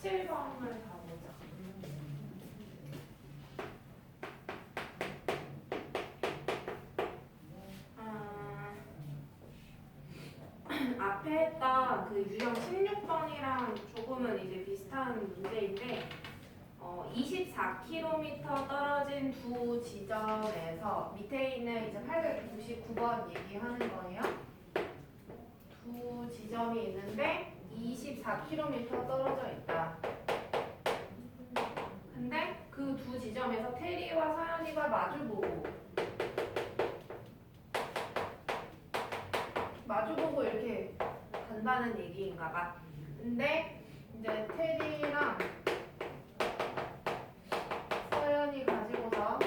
17번을 가보자. 앞에 했던 그 유형 16번이랑 조금은 이제 비슷한 문제인데 24km 떨어진 두 지점에서 밑에 있는 이제 899번 얘기하는 거예요. 두 지점이 있는데 24km 떨어져 있다. 근데 그 두 지점에서 테리와 서연이가 마주보고 이렇게 간다는 얘기인가 봐. 근데 이제 테리랑 서연이 가지고서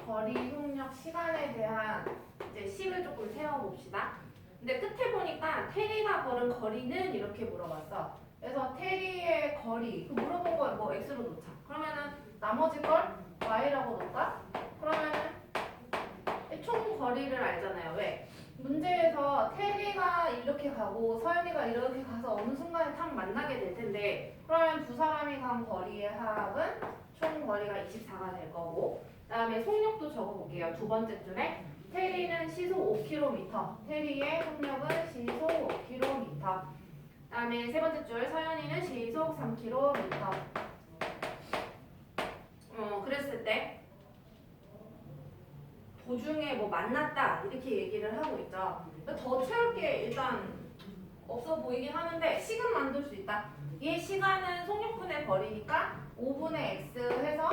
거리, 속력, 시간에 대한 이제 식을 조금 세워봅시다. 근데 끝에 보니까 테리가 걸은 거리는 이렇게 물어봤어. 그래서 테리의 거리, 그 물어본 걸 뭐 x로 놓자. 그러면은 나머지 걸 y라고 놓을까? 그러면은 총 거리를 알잖아요. 왜? 문제에서 테리가 이렇게 가고 서연이가 이렇게 가서 어느 순간에 딱 만나게 될 텐데, 그러면 두 사람이 간 거리의 합은 총 거리가 24가 될 거고, 그 다음에 속력도 적어볼게요. 두 번째 줄에 테리는 시속 5km, 테리의 속력은 시속 5km. 그 다음에 세 번째 줄 서연이는 시속 3km. 그랬을 때 도중에 뭐 만났다 이렇게 얘기를 하고 있죠. 더 채울 게 일단 없어 보이긴 하는데 식은 만들 수 있다. 이 시간은 속력분의 거리니까 5분의 x 해서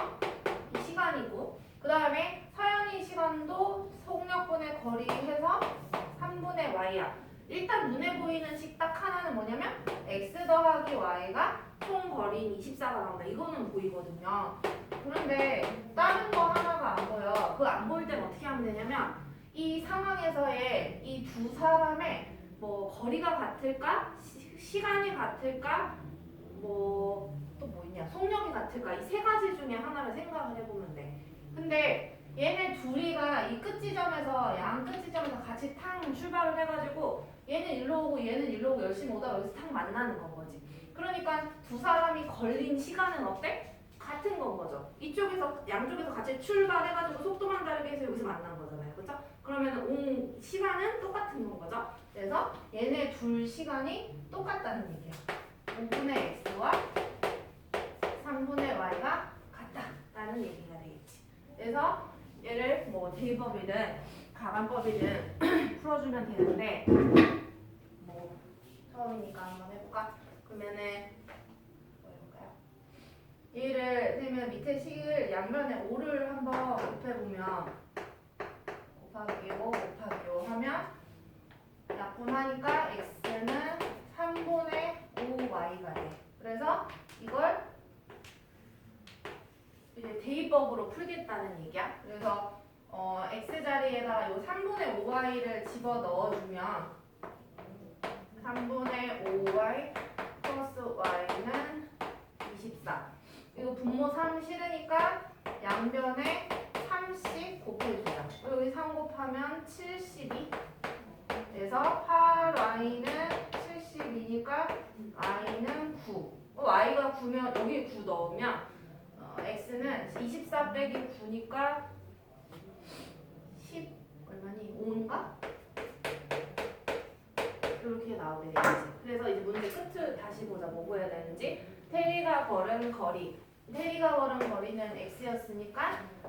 이 시간이고, 그 다음에 서연이 시간도 속력분의 거리 해서 3분의 y야. 일단 눈에 보이는 식 딱 하나는 뭐냐면 x 더하기 y가 총 거리인 24가 나온다. 이거는 보이거든요. 그런데 다른 거 하나가 안 보여. 그 안 보일 때는 어떻게 하면 되냐면 이 상황에서의 이 두 사람의 뭐 거리가 같을까? 시간이 같을까? 뭐 또 뭐 있냐? 속력이 같을까? 이 세 가지 중에 하나를 생각을 해보면 돼. 근데 얘네 둘이가 이 끝 지점에서 양 끝 지점에서 같이 탕 출발을 해가지고 얘는 일로 오고 얘는 일로 오고 열심히 오다가 여기서 탕 만나는 건 거지. 그러니까 두 사람이 걸린 시간은 어때? 같은 건 거죠. 이쪽에서 양쪽에서 같이 출발해가지고 속도만 다르게 해서 여기서 만난 거잖아요. 그렇죠? 그러면 온 시간은 똑같은 건 거죠. 그래서 얘네 둘 시간이 똑같다는 얘기야. 5분의 x와 3분의 y가 같다라는 얘기가 되겠지. 그래서 얘를 뭐 대입법이든 가관법이든 풀어주면 되는데, 뭐 처음이니까 한번 해볼까? 그러면은 얘를 세면 밑에 식을 양면에 5를 한번 곱해보면 곱하기 5 곱하기 5 하면 약분하니까 x는 3분의 5y가 돼. 그래서 이걸 이제 대입법으로 풀겠다는 얘기야. 그래서 x 자리에다가 요 3분의 5y를 집어 넣어주면 3분의 5y 플러스 y는 24. 이거 분모 3 싫으니까 양변에 3씩 곱해주자. 여기 3 곱하면 72. 그래서 8y는 72니까 y는 9. y가 9면 여기 9 넣으면 x는 24 빼기 9니까 10 얼마니? 5인가? 이렇게 나오게 되겠지. 그래서 이제 문제 끝을 다시 보자. 뭐 보여야 되는지. 테리가 걸은 거리는 x였으니까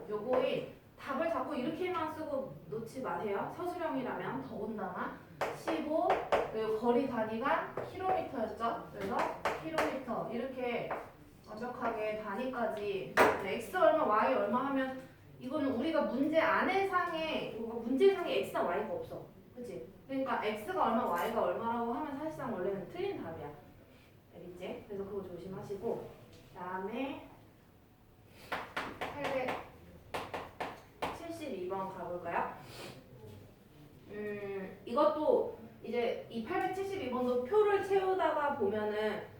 요거인 답을 자꾸 이렇게만 쓰고 놓지 마세요. 서술형이라면 더군다나 15 그리고 거리 단위가 킬로미터였죠. 그래서 킬로미터 이렇게 완벽하게 단위까지 x 얼마 y 얼마 하면 이거는 우리가 문제상에 x나 y가 없어. 그치? 그러니까 x가 얼마 y가 얼마라고 하면 사실상 원래는 틀린 답이야. 알겠지? 그래서 그거 조심하시고, 그 다음에 872번 가볼까요? 이것도 이제 이 872번도 표를 채우다가 보면은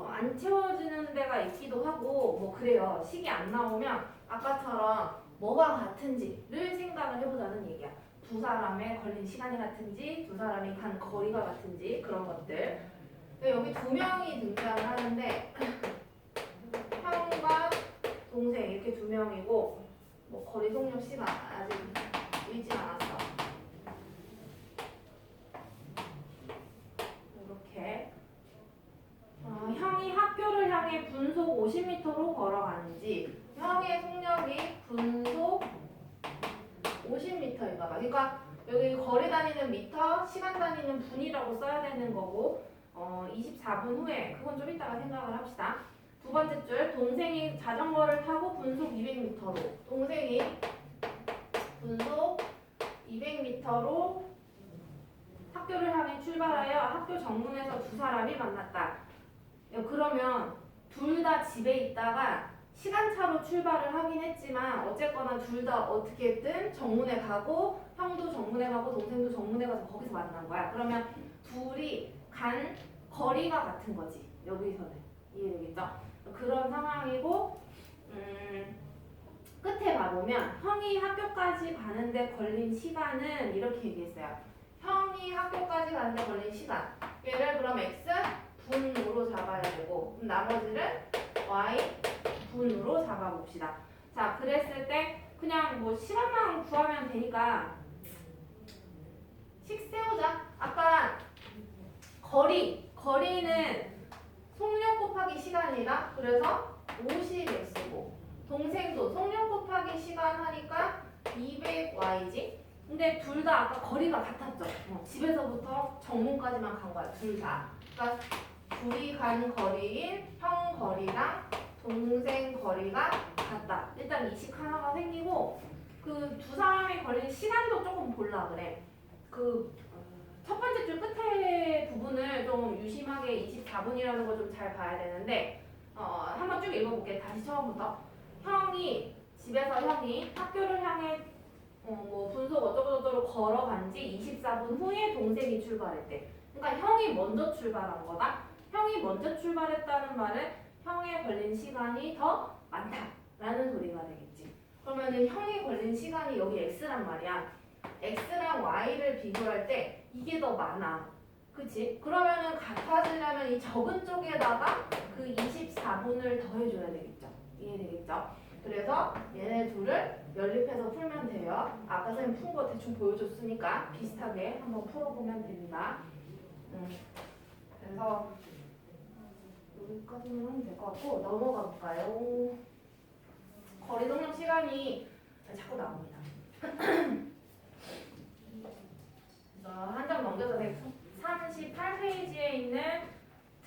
안 채워지는 데가 있기도 하고 뭐 그래요. 식이 안 나오면 아까처럼 뭐가 같은지를 생각을 해보자는 얘기야. 두 사람의 걸린 시간이 같은지, 두 사람이 간 거리가 같은지 그런 것들. 여기 두 명이 등장을 하는데 형과 동생 이렇게 두 명이고 뭐 거리 속력 시간 아직 읽지 않았어. 이렇게 형이 학교를 향해 분속 50m로 걸어가는지 형의 속력이 분속 50m인가 봐. 그러니까 여기 거리 다니는 미터, 시간 다니는 분이라고 써야 되는 거고 24분 후에 그건 좀 이따가 생각을 합시다. 두 번째 줄 동생이 자전거를 타고 분속 200m로 동생이 분속 200m로 학교를 향해 출발하여 학교 정문에서 두 사람이 만났다. 그러면 둘 다 집에 있다가 시간차로 출발을 하긴 했지만 어쨌거나 둘 다 어떻게든 정문에 가고 형도 정문에 가고 동생도 정문에 가서 거기서 만난 거야. 그러면 둘이 간 거리가 같은 거지. 여기서는 이해되겠죠? 그런 상황이고 끝에 가보면 형이 학교까지 가는데 걸린 시간은 이렇게 얘기했어요. 형이 학교까지 가는데 걸린 시간 얘를 그럼 x 분으로 잡아야 되고 그럼 나머지를 y 분으로 잡아봅시다. 자, 그랬을 때 그냥 뭐 시간만 구하면 되니까 식 세우자. 아까 거리는 속력 곱하기 시간이라 그래서 50x고 동생도 속력 곱하기 시간 하니까 200y지. 근데 둘 다 아까 거리가 같았죠. 집에서부터 정문까지만 간 거야. 둘 다. 그러니까 둘이 간 거리인 형 거리랑 동생 거리가 같다. 일단 이식 하나가 생기고 그 두 사람이 걸린 시간도 조금 볼라 그래. 그 첫 번째 줄 끝에 부분을 좀 유심하게 24분이라는 거 좀 잘 봐야 되는데 한번 쭉 읽어볼게. 다시 처음부터. 집에서 형이 학교를 향해 뭐 분속 어쩌고저쩌고 걸어간 지 24분 후에 동생이 출발했대. 그러니까 형이 먼저 출발한 거다. 형이 먼저 출발했다는 말은 형에 걸린 시간이 더 많다라는 소리가 되겠지. 그러면은 형이 걸린 시간이 여기 x란 말이야. x랑 y를 비교할 때 이게 더 많아. 그치? 그러면은 같아지려면 이 적은 쪽에다가 그 24분을 더해줘야 되겠죠. 이해되겠죠? 그래서 얘네 둘을 연립해서 풀면 돼요. 아까 선생님 푼 거 대충 보여줬으니까 비슷하게 한번 풀어보면 됩니다. 그래서 여기까지만 하면 될 것 같고 넘어가 볼까요? 거리 동력 시간이 자꾸 나옵니다. 한 장 넘겨서 138페이지에 있는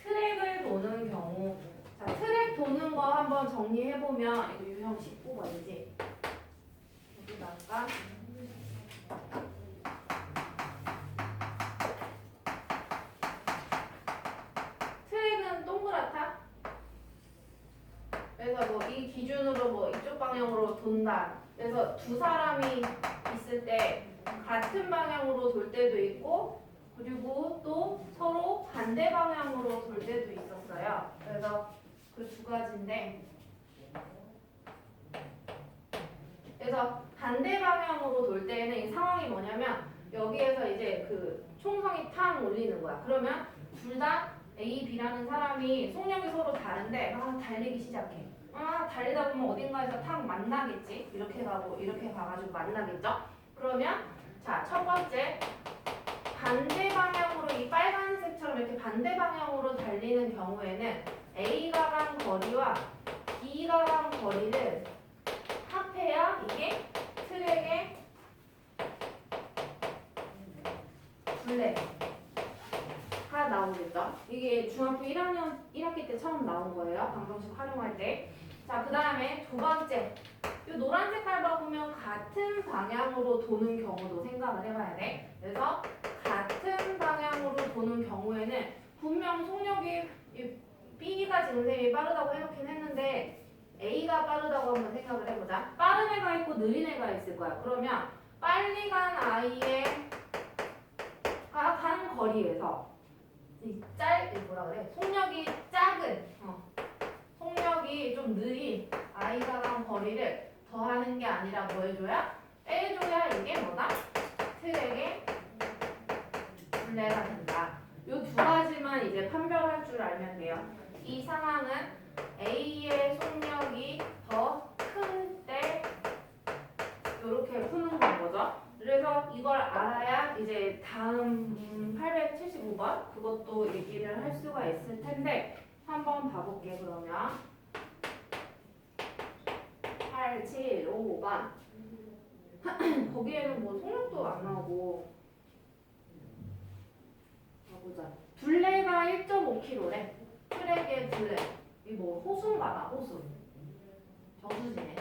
트랙을 도는 경우. 자, 트랙 도는 거 한번 정리해보면 이거 유형 19번이지. 여기다가 트랙은 동그랗다. 그래서 뭐 이 기준으로 뭐 이쪽 방향으로 돈다. 그래서 두 사람이 있을 때 같은 방향으로 돌 때도 있고 그리고 또 서로 반대 방향으로 돌 때도 있었어요. 그래서 그 두 가지인데 그래서 반대 방향으로 돌 때는 이 상황이 뭐냐면 여기에서 이제 그 총성이 탕 올리는 거야. 그러면 둘 다 A, B라는 사람이 속력이 서로 다른데 달리기 시작해. 달리다 보면 어딘가에서 탁 만나겠지. 이렇게 가가지고 만나겠죠. 그러면 자, 첫 번째 반대 방향으로 이 빨간색처럼 이렇게 반대 방향으로 달리는 경우에는 A가 간 거리와 B가 간 거리를 합해야 이게 트랙의 둘레가 나오겠죠. 이게 중학교 1학기 때 처음 나온 거예요. 방정식 활용할 때. 자, 그 다음에 두 번째. 이 노란 색깔 봐보면 같은 방향으로 도는 경우도 생각을 해봐야 돼. 그래서 같은 방향으로 도는 경우에는 분명 속력이 B가 지금 선생님이 빠르다고 해놓긴 했는데 A가 빠르다고 한번 생각을 해보자. 빠른 애가 있고 느린 애가 있을 거야. 그러면 빨리 간 아이의 가는 거리에서 속력이 작은 속력이 좀 느린 아이가 간 거리를 더하는 게 아니라 뭐 해줘야? 빼줘야 이게 뭐다? 트랙의 둘레가 된다. 요 두 가지만 이것만 이제 판별할 줄 알면 돼요. 이 상황은 A의 속력이 더 큰 때 이렇게 푸는 건 거죠. 그래서 이걸 알아야 이제 다음 875번 그것도 얘기를 할 수가 있을 텐데 한번 봐볼게. 그러면 875번 거기에는 뭐 속력도 안 나오고 보자. 둘레가 1.5km래. 트랙의 둘레. 이 뭐 호수인가 봐. 호수. 저수지네.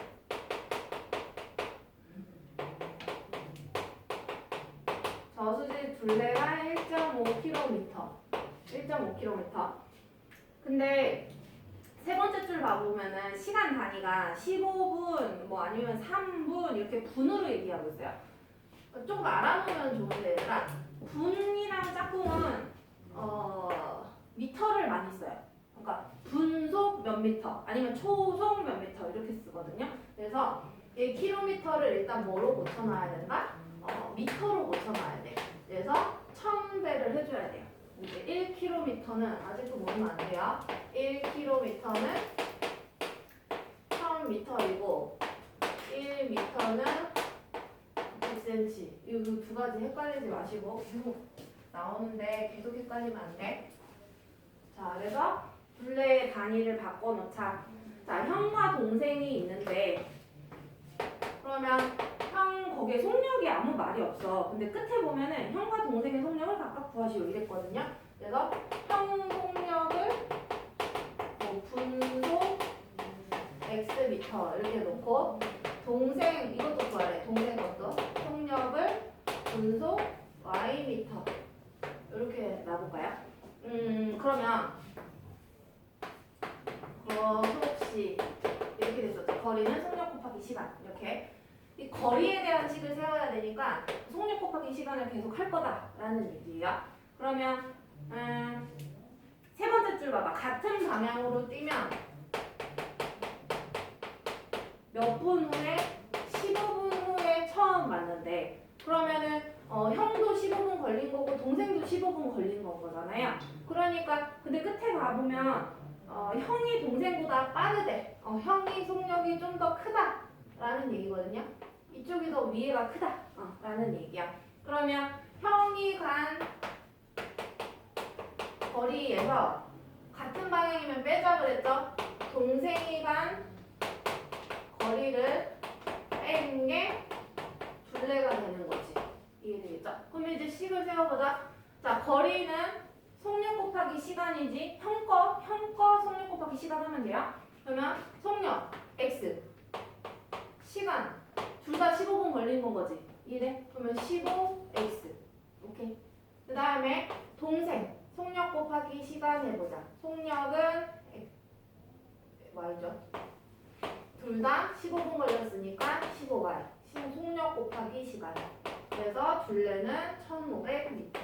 저수지 둘레가 1.5km. 1.5km. 근데 세 번째 줄 봐보면은 시간 단위가 15분 뭐 아니면 3분 이렇게 분으로 얘기하고 있어요. 조금 알아놓으면 좋은데 얘들아, 분이랑 짝꿍은 미터를 많이 써요. 그러니까 분속 몇 미터 아니면 초속 몇 미터 이렇게 쓰거든요. 그래서 이 킬로미터를 일단 뭐로 고쳐놔야 된다? 미터로 고쳐놔야 돼. 그래서 1000배를 해줘야 돼요. 이제 1km는 아직도 모르면 안 돼요. 1km는 1000m이고 1m는 100cm. 이 두 가지 헷갈리지 마시고 계속 나오는데 계속 헷갈리면 안 돼. 자, 그래서 둘레의 단위를 바꿔놓자. 자, 형과 동생이 있는데 그러면 형 거기에 속력이 아무 말이 없어. 근데 끝에 보면은 형과 동생의 속력을 각각 구하시오 이랬거든요. 그래서 형 속력을 뭐 분속 x미터 이렇게 놓고 동생 이것도 구하래. 동생 것도 속력을 분속 y미터 이렇게 놔볼까요? 그러면 거속시 이렇게 됐었죠. 거리는 속력 곱하기 시간 이렇게. 이 거리에 대한 식을 세워야 되니까 속력 곱하기 시간을 계속 할 거다라는 얘기예요. 그러면 세 번째 줄 봐봐. 같은 방향으로 뛰면 몇 분 후에 15분 후에 처음 만난대. 그러면은 형도 15분 걸린 거고 동생도 15분 걸린 거잖아요. 그러니까 근데 끝에 가보면 형이 동생보다 빠르대. 형이 속력이 좀 더 크다라는 얘기거든요. 이쪽이 더 위에가 크다 라는 얘기야. 그러면 형이 간 거리에서 같은 방향이면 빼자 그랬죠? 동생이 간 거리를 뺀 게 둘레가 되는 거지. 이해되겠죠? 그럼 이제 식을 세워보자. 자, 거리는 속력 곱하기 시간이지 형 거 속력 곱하기 시간 하면 돼요. 그러면 속력 x 시간 둘 다 15분 걸린 건 거지. 이래? 그러면 15x. 오케이. 그 다음에 동생 속력 곱하기 시간 해보자. 속력은 y죠. 둘 다 15분 걸렸으니까 15y. 속력 곱하기 시간. 그래서 둘레는 1500m.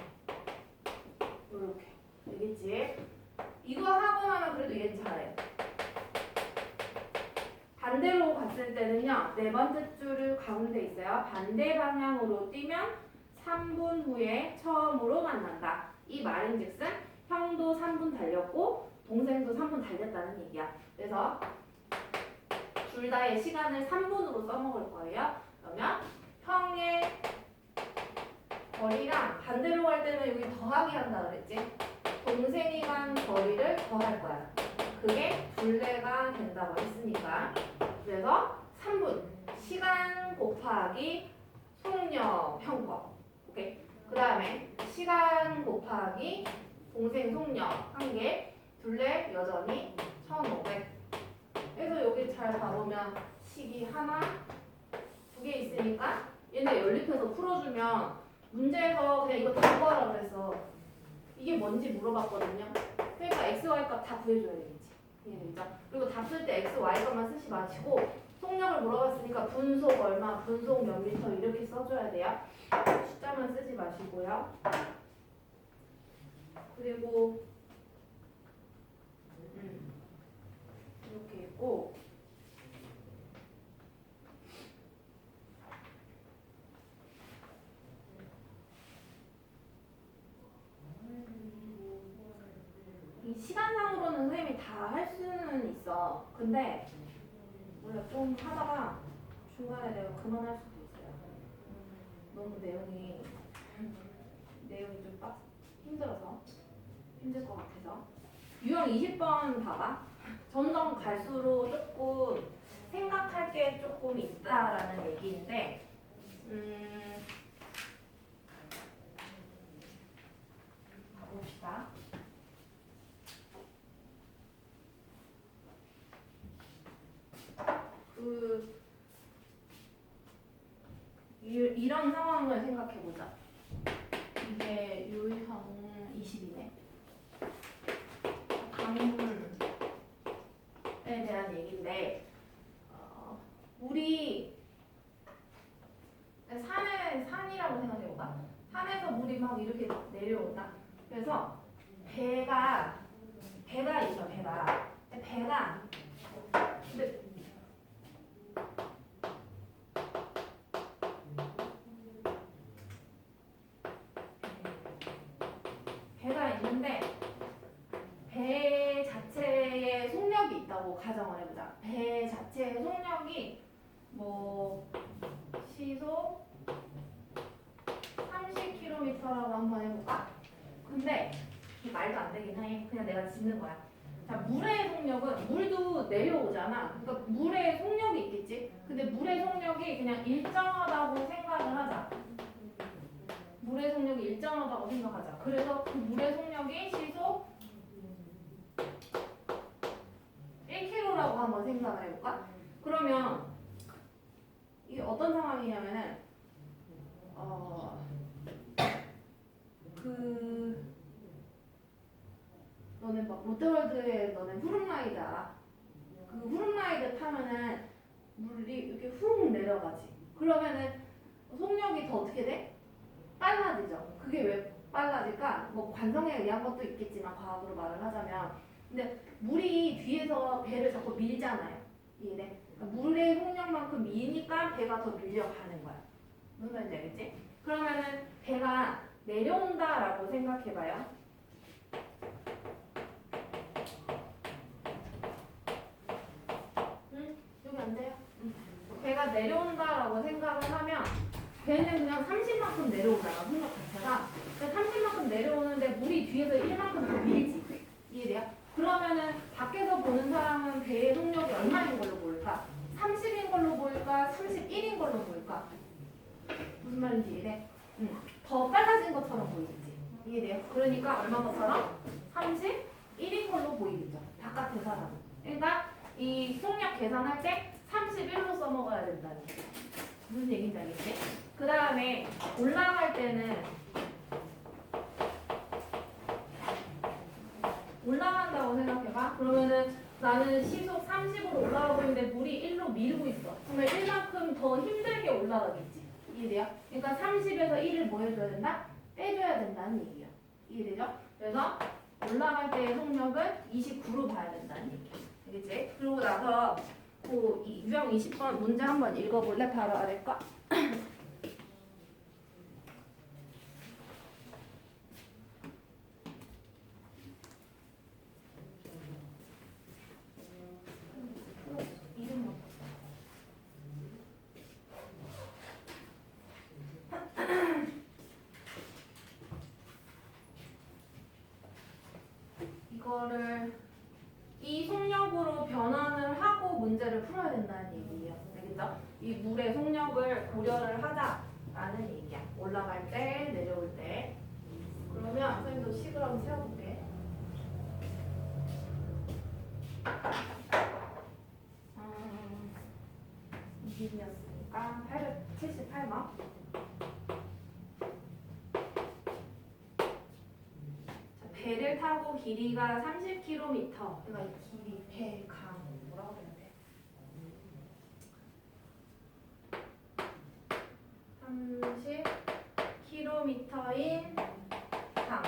이렇게. 되겠지? 이거 하고 나면 그래도 얘는 잘해. 반대로 갔을 때는요. 네 번째 줄을 가운데 있어요. 반대 방향으로 뛰면 3분 후에 처음으로 만난다. 이 말인즉슨 형도 3분 달렸고 동생도 3분 달렸다는 얘기야. 그래서 둘 다의 시간을 3분으로 써먹을 거예요. 그러면 형의 거리랑 반대로 갈 때는 여기 더하기 한다 그랬지? 동생이 간 거리를 더할 거야. 그게 둘레가 된다고 했으니까. 그래서 3분 시간 곱하기 속력 형 거. 오케이. 그 다음에 시간 곱하기 동생 속력 한 개. 둘레 여전히 1500. 그래서 여기 잘 봐보면 식이 하나, 두 개 있으니까 얘네 연립해서 풀어주면 문제에서 그냥 이거 다 구하라 그래서 이게 뭔지 물어봤거든요. 그러니까 x, y 값 다 구해줘야 되겠지. 이해되죠? 그리고 다 쓸 때 x, y 값만 쓰지 마시고 속력을 물어봤으니까 분속 얼마, 분속 몇 미터 이렇게 써줘야 돼요. 숫자만 쓰지 마시고요. 그리고 이렇게 있고 근데 원래 좀 하다가 중간에 내가 그만할 수도 있어요. 너무 내용이 좀 힘들어서 힘들 것 같아서. 유형 20번 봐봐. 점점 갈수록 조금 생각할 게 조금 있다라는 얘기인데, 가봅시다. 이런 상황을 생각해보자. 이게 유형 20이네. 강물에 대한 얘기인데, 물이 산이라고 생각해볼까? 산에서 물이 막 이렇게 내려온다. 그래서 배가 있어, 배가. 근데 배가 있는데 배 자체에 속력이 있다고 가정을 해보자. 배 자체의 속력이 뭐 시속 30km라고 한번 해볼까? 근데 이게 말도 안 되긴 해. 그냥 내가 짓는 거야. 자, 물의 속력은 물도 내려오잖아. 그러니까 물의 속력이 있겠지. 근데 물의 속력이 그냥 일정하다고 생각을 하자. 물의 속력이 일정하다고 생각하자. 그래서 그 물의 속력이 시속 1km라고 한번 생각을 해볼까? 그러면 이게 어떤 상황이냐면은 너는 막 롯데월드에 너는 후룸라이드 알아? 그 후룸라이드 타면은 물이 이렇게 훅 내려가지. 그러면은 속력이 더 어떻게 돼? 빨라지죠. 그게 왜 빨라질까? 뭐 관성에 의한 것도 있겠지만 과학으로 말을 하자면, 근데 물이 뒤에서 배를 자꾸 밀잖아요. 이해돼? 그러니까 물의 속력만큼 미니까 배가 더 밀려가는 거야. 무슨 말인지 알겠지? 그러면은 배가 내려온다라고 생각해봐요. 응? 여기 안 돼요? 응. 배가 내려온다라고 생각을 하면 배는 그냥 30만큼 내려오잖아, 속력 자체가. 30만큼 내려오는데 물이 뒤에서 1만큼 더 밀지. 이해돼요? 그러면은 밖에서 보는 사람은 배의 속력이 얼마인 걸로 보일까? 30인 걸로 보일까? 31인 걸로 보일까? 무슨 말인지 이해돼? 더 빨라진 것처럼 보이겠지. 이해돼요? 그러니까 얼마 것처럼? 31인 걸로 보이겠죠. 바깥의 사람은. 그러니까 이 속력 계산할 때 31로 써먹어야 된다는 거예요. 무슨 얘기인지 알겠지? 그 다음에 올라갈 때는 올라간다고 생각해봐. 그러면은 나는 시속 30으로 올라가고 있는데 물이 1로 밀고 있어. 그러면 1만큼 더 힘들게 올라가겠지. 이해돼요? 그러니까 30에서 1을 뭐 해줘야 된다? 빼줘야 된다는 얘기야. 이해되죠? 그래서 올라갈 때의 속력은 29로 봐야 된다는 얘기야. 알겠지? 그러고 나서 그 유형 20번 문제 한번 읽어볼래? 바로 아래 거. 이거를 이 속력으로 변환을 하고 문제를 풀어야 된다는 얘기예요. 알겠죠? 이 물의 속력을 고려를 하자라는 얘기야. 올라갈 때, 내려올 때. 그러면 선생님도 식을 한번 세워볼게. 20이었으니까 878번. 배를 타고 길이가 30km. 그러니까 이 길이 배, 강 뭐라고 해야 돼? 30km인 강.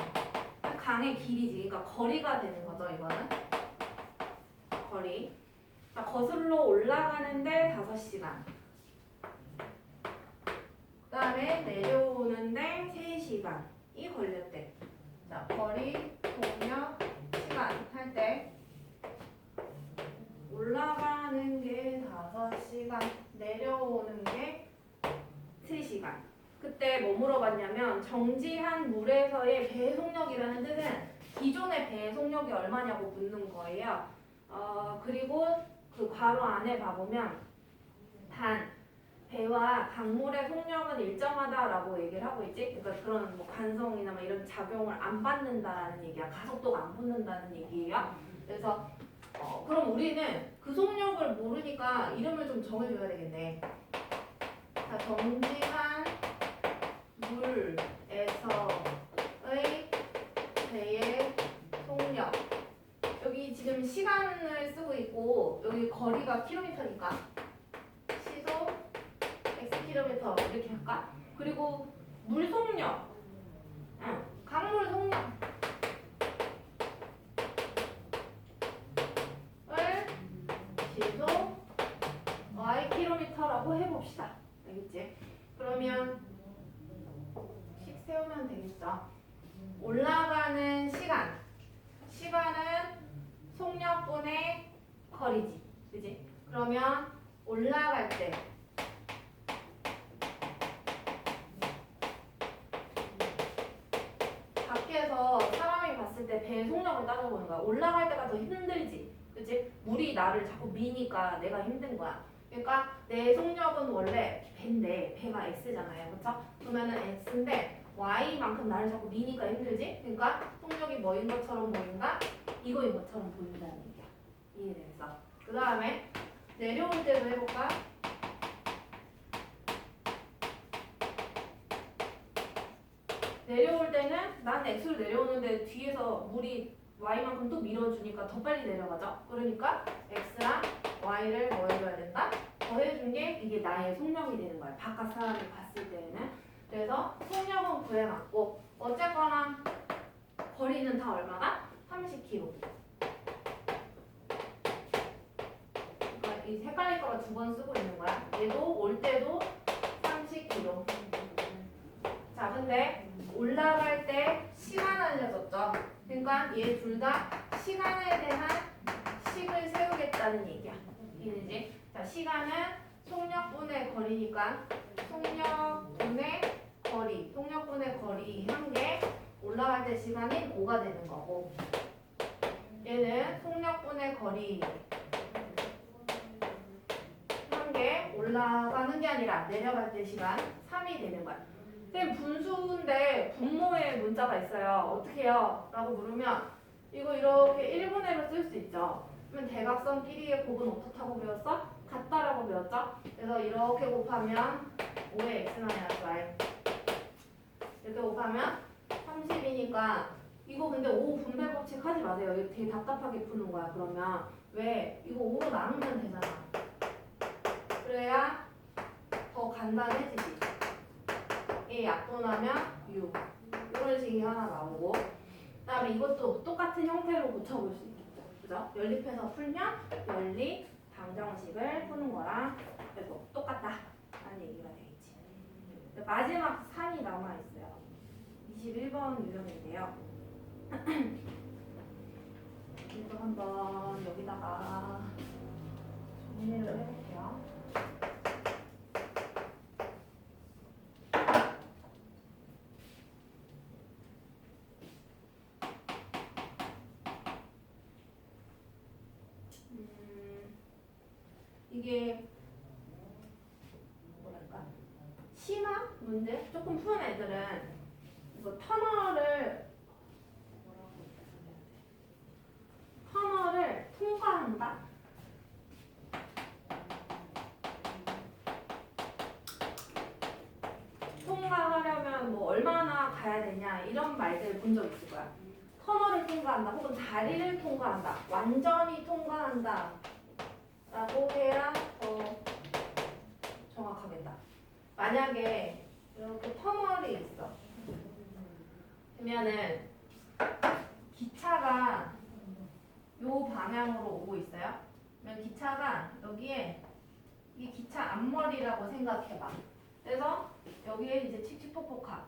강의 길이지. 그러니까 거리가 되는 거죠, 이거는. 거리. 그러니까 거슬러 올라가는데 5시간. 그 다음에 내려오는데 3시간이 걸렸대. 자, 거리, 동력, 시간 할 때 올라가 시간, 내려오는 게 T시간. 그때 뭐 물어봤냐면 정지한 물에서의 배속력이라는 뜻은 기존의 배속력이 얼마냐고 묻는 거예요. 그리고 그 괄호 안에 봐보면 단 배와 강물의 속력은 일정하다라고 얘기를 하고 있지. 그러니까 그런 뭐 관성이나 뭐 이런 작용을 안 받는다라는 얘기야. 가속도가 안 붙는다는 얘기예요. 그래서 그럼 우리는 그 속력을 모르니까 이름을 좀 정해줘야 되겠네. 자, 정지한 물에서의 배의 속력. 여기 지금 시간을 쓰고 있고 여기 거리가 킬로미터니까 시속 X킬로미터 이렇게 할까? 그리고 물 속력, 강물 속력을 시속 Y킬로미터라고 해봅시다. 알겠지? 그러면 식 세우면 되겠죠. 올라가는 시간은 속력분의 거리지, 그지? 그러면 올라갈 때 밖에서 사람이 봤을 때 배 속력을 따져보는 거야. 올라갈 때가 더 힘들지, 그지? 물이 나를 자꾸 미니까 내가 힘든 거야. 그러니까 내 속력은 원래 배인데 배가 X잖아요, 그렇죠? 그러면은 X인데 Y만큼 나를 자꾸 미니까 힘들지? 그러니까 속력이 뭐인 것처럼 보인다? 이거인 것처럼 보인다는 얘기야. 이해됐어? 그 다음에 내려올 때도 해볼까? 내려올 때는 난 X로 내려오는데 뒤에서 물이 Y만큼 또 밀어주니까 더 빨리 내려가죠? 그러니까 X랑 Y를 뭐 해줘야 된다? 더해준 게 이게 나의 속력이 되는 거야. 바깥 사람이 봤을 때는. 그래서 속력은 구해놨고 어쨌거나 거리는 다 얼마나? 30km. 그러니까 이 헷갈릴까봐 두 번 쓰고 있는 거야. 얘도 올 때도 30km. 자, 근데 올라갈 때 시간 알려줬죠. 그러니까 얘 둘 다 시간에 대한 식을 세우겠다는 얘기야. 이해되지? 자, 시간은 속력분의 거리니까 속력분의 거리 한 개 올라갈 때 시간인 5가 되는 거고 얘는 속력분의 거리 한 개 올라가는 게 아니라 내려갈 때 시간 3이 되는 거야. 선생님 분수인데 분모에 문자가 있어요. 어떻게 해요? 라고 물으면 이거 이렇게 1분의로 쓸 수 있죠. 그러면 대각선끼리의 곱은 어떻다고 배웠어? 같다라고 배웠죠? 그래서 이렇게 곱하면 5의 x-y 이렇게 곱하면 30이니까 이거 근데 5 분배 법칙 하지 마세요. 이거 되게 답답하게 푸는 거야. 그러면 왜? 이거 5로 나누면 되잖아. 그래야 더 간단해지지. 얘 약분하면 6 이런 식이 하나 나오고 그 다음에 이것도 똑같은 형태로 고쳐볼 수 있겠죠. 그죠? 연립해서 풀면 연립 방정식을 푸는 거랑 그래도 똑같다 라는 얘기가 되겠지. 마지막 3이 남아있어요. 21번 유형인데요. 그래서 한번 여기다가 정리를 해볼게요. 이게 뭐랄까 심화 문제 조금 푸는 애들은 이거 터널을 통과한다. 통과하려면 뭐 얼마나 가야 되냐 이런 말들 본 적 있을 거야. 터널을 통과한다 혹은 다리를 통과한다 완전히 통과한다 라고 해야 더 정확하겠다. 만약에 이렇게 터널이 있어. 그러면은 기차가 요 방향으로 오고 있어요. 그러면 기차가 여기에 이 기차 앞머리라고 생각해봐. 그래서 여기에 이제 칙칙폭폭하.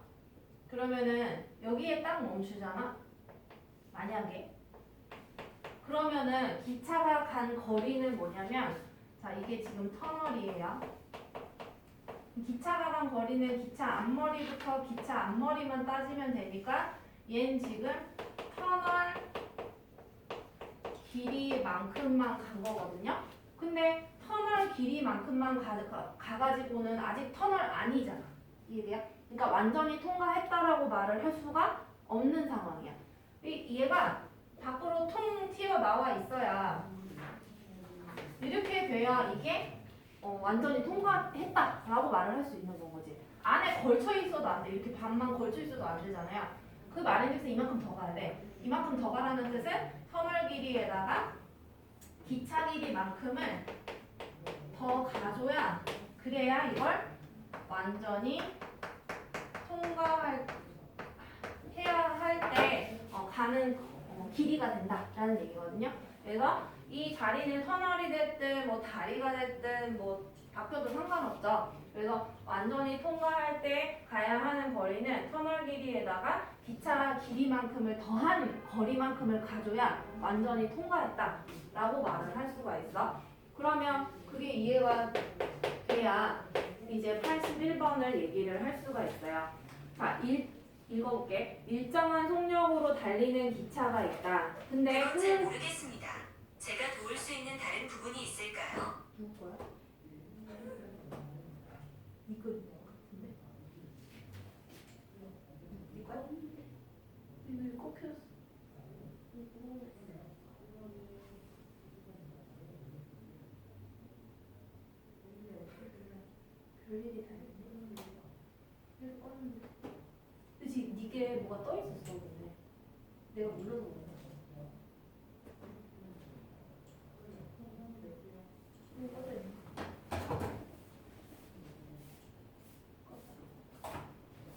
그러면은 여기에 딱 멈추잖아. 만약에. 그러면은 기차가 간 거리는 뭐냐면 자, 이게 지금 터널이에요. 기차가 간 거리는 기차 앞머리부터 기차 앞머리만 따지면 되니까 얘는 지금 터널 길이만큼만 간 거거든요. 근데 터널 길이만큼만 가가지고는 아직 터널 아니잖아. 이해돼요? 그러니까 완전히 통과했다라고 말을 할 수가 없는 상황이야. 얘가 밖으로 통 튀어나와 있어야 이렇게 돼야 이게 완전히 통과했다라고 말을 할 수 있는 건 거지. 안에 걸쳐 있어도 안 돼. 이렇게 반만 걸쳐 있어도 안 되잖아요. 그 말인즉슨 이만큼 더 가야 돼. 이만큼 더 가라는 뜻은 터널 길이에다가 기차 길이만큼을 더 가줘야 그래야 이걸 완전히 해야 할 때 가는 길이가 된다라는 얘기거든요. 그래서 이 자리는 터널이 됐든 뭐 다리가 됐든 뭐 바뀌어도 상관없죠. 그래서 완전히 통과할 때 가야 하는 거리는 터널 길이에다가 기차 길이만큼을 더한 거리만큼을 가줘야 완전히 통과했다라고 말을 할 수가 있어. 그러면 그게 이해가 돼야 이제 81번을 얘기를 할 수가 있어요. 자, 읽어볼게. 일정한 속력으로 달리는 기차가 있다. 근데 그건 잘 모르겠습니다. 제가 도울 수 있는 다른 부분이 있을까요? 누구 거야? 이거 같은데? 이거야? 이거 꺾였어. 별일이 다 있네. 이거 껐는데. 근데 지금 이게 뭐가 떠 있었어 근데 내가 눌러서 그래.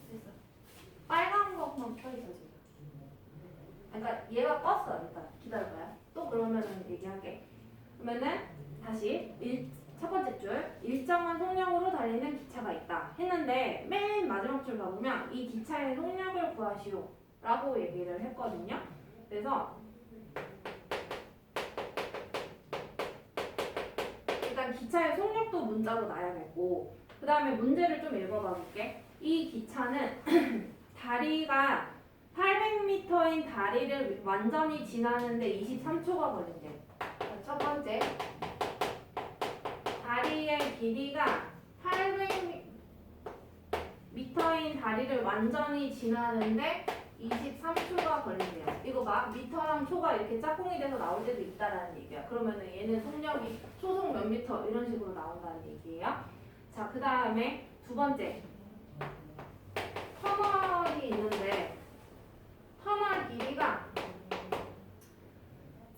됐어. 빨간 것만 켜 있어 지금. 그러니까 얘가 껐어 일단 기다려봐요. 또 그러면은 얘기할게. 그러면은 다시 첫 번째 줄 일정한 속력으로 달리는 기차가 있다 했는데 맨 마지막 줄 가보면 이 기차의 속력을 구하시오 라고 얘기를 했거든요. 그래서 일단 기차의 속력도 문자로 놔야겠고 그 다음에 문제를 좀 읽어봐 볼게. 이 기차는 다리가 800m인 다리를 완전히 지나는데 23초가 걸린대. 첫 번째 다리의 길이가 800m인 다리를 완전히 지나는데 23초가 걸린대요. 이거 막 미터랑 초가 이렇게 짝꿍이 돼서 나올 때도 있다라는 얘기야. 그러면은 얘는 속력이 초속 몇 미터 이런 식으로 나온다는 얘기예요. 자, 그 다음에 두 번째 터널이 있는데 터널 길이가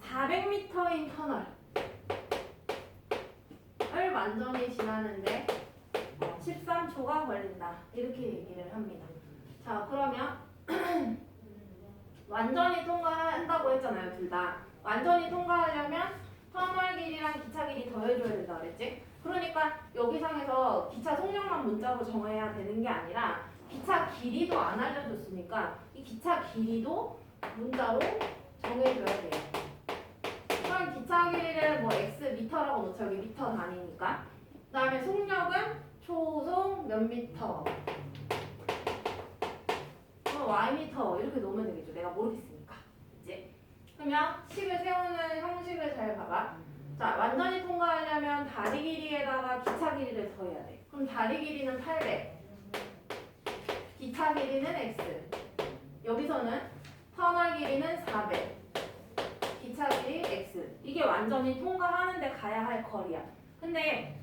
400m인 터널 을 완전히 지나는데 13초가 걸린다. 이렇게 얘기를 합니다. 자, 그러면 완전히 통과한다고 했잖아요. 둘 다. 완전히 통과하려면 터널 길이랑 기차 길이 더해줘야 된다 그랬지? 그러니까 여기 상에서 기차 속력만 문자로 정해야 되는 게 아니라 기차 길이도 안 알려줬으니까 이 기차 길이도 문자로 정해줘야 돼요. 그럼 기차 길이를 뭐 x 미터라고 놓자. 여기 미터 단위니까. 그 다음에 속력은 초속 몇 미터 y 미터 이렇게 놓으면 되겠죠. 내가 모르겠으니까. 그치? 그러면 식을 세우는 형식을 잘 봐봐. 자, 완전히 통과하려면 다리 길이에다가 기차 길이를 더해야 돼. 그럼 다리 길이는 800 기차 길이는 x 여기서는 터널 길이는 400 기차 길이 x. 이게 완전히 통과하는데 가야 할 거리야. 근데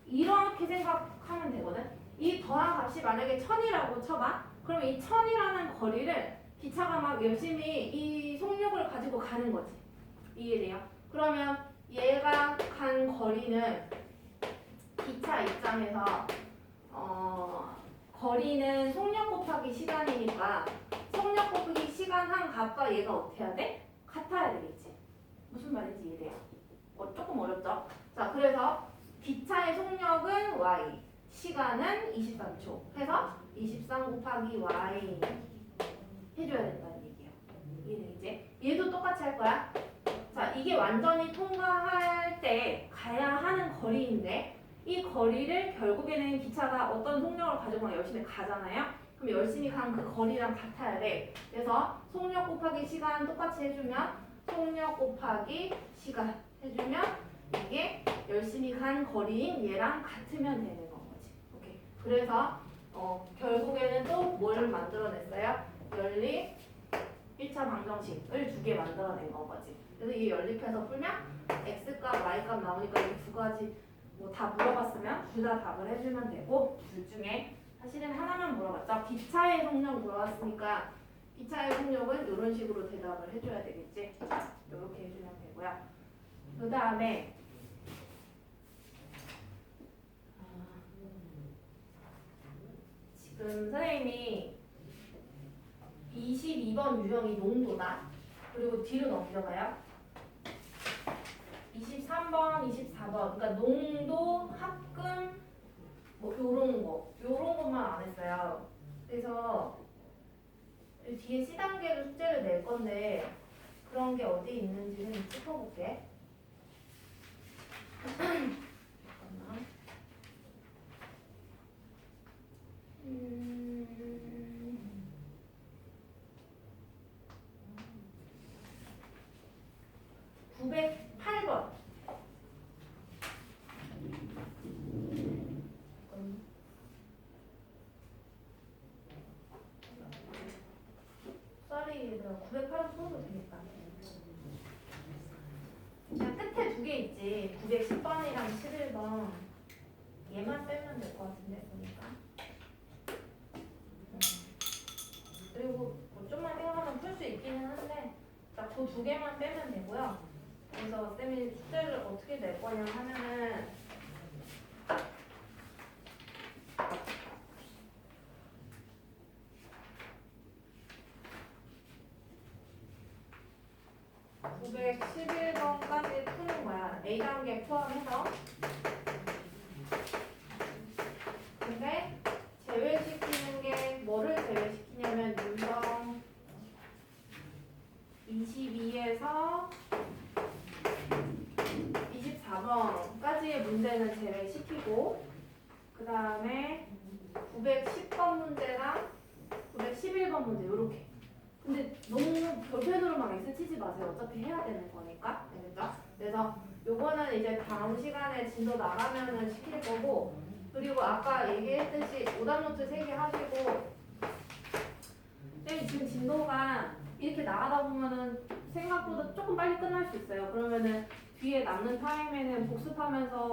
이렇게 생각하면 되거든. 이 더한 값이 만약에 1000이라고 쳐봐. 그럼 이 1000이라는 거리를 기차가 막 열심히 이 속력을 가지고 가는 거지. 이해돼요? 그러면 얘가 간 거리는 기차 입장에서 거리는 속력 곱하기 시간이니까 속력 곱하기 시간 한 값과 얘가 어떻게 해야 돼? 같아야 되겠지. 무슨 말인지 이해돼요? 조금 어렵죠? 자, 그래서 기차의 속력은 y, 시간은 23초 해서 23 곱하기 y 해줘야 된다는 얘기예요. 이해되겠지? 얘도 똑같이 할 거야. 자, 이게 완전히 통과할 때 가야 하는 거리인데 이 거리를 결국에는 기차가 어떤 속력을 가지고 열심히 가잖아요. 그럼 열심히 간 그 거리랑 같아야 돼. 그래서 속력 곱하기 시간 똑같이 해주면 속력 곱하기 시간 해주면 이게 열심히 간 거리인 얘랑 같으면 되는 건 거지. 오케이. 그래서 결국에는 또 뭘 만들어냈어요? 연립 1차 방정식을 두 개 만들어낸 건 거지. 그래서 이 연립해서 풀면 x값, y값 나오니까 이 두 가지 뭐 다 물어봤으면 둘 다 답을 해주면 되고 둘 중에 사실은 하나만 물어봤죠. 기차의 속력 물어봤으니까 기차의 속력은 이런 식으로 대답을 해줘야 되겠지. 이렇게 해주면 되고요. 그 다음에 지금 선생님이 22번 유형이 농도다. 그리고 뒤로 넘겨가요. 23번, 24번. 그러니까 농도, 합금, 뭐 요런 것만 안 했어요. 그래서 뒤에 C단계로 숙제를 낼 건데 그런 게 어디 있는지는 짚어볼게. 잠깐만. 908번. 썰이 908번 써도 되겠다. 그냥 끝에 두 개 있지. 910번이랑 11번. 얘만 빼면 될 것 같은데 보니까. 그리고 뭐 좀만 생각하면 풀 수 있기는 한데 딱 그 두 개만 빼면 되고요. 그래서 쌤이 숙제를 어떻게 낼 거냐 하면은 (911번까지) 푸는 거야. A단계 포함해서. 근데 제외시키는 게 뭐를 제외시키냐면 유형 22에서 24번까지의 문제는 제외시키고 그 다음에 910번 문제랑 911번 문제 요렇게. 근데 너무 별표로 막 X 치지 마세요. 어차피 해야 되는 거니까. 알겠죠? 그래서 요거는 이제 다음 시간에 진도 나가면은 시킬 거고 그리고 아까 얘기했듯이 오답노트 3개 하시고 쌤이 지금 진도가 이렇게 나가다 보면은 생각보다 조금 빨리 끝날 수 있어요. 그러면은 뒤에 남는 타임에는 복습하면서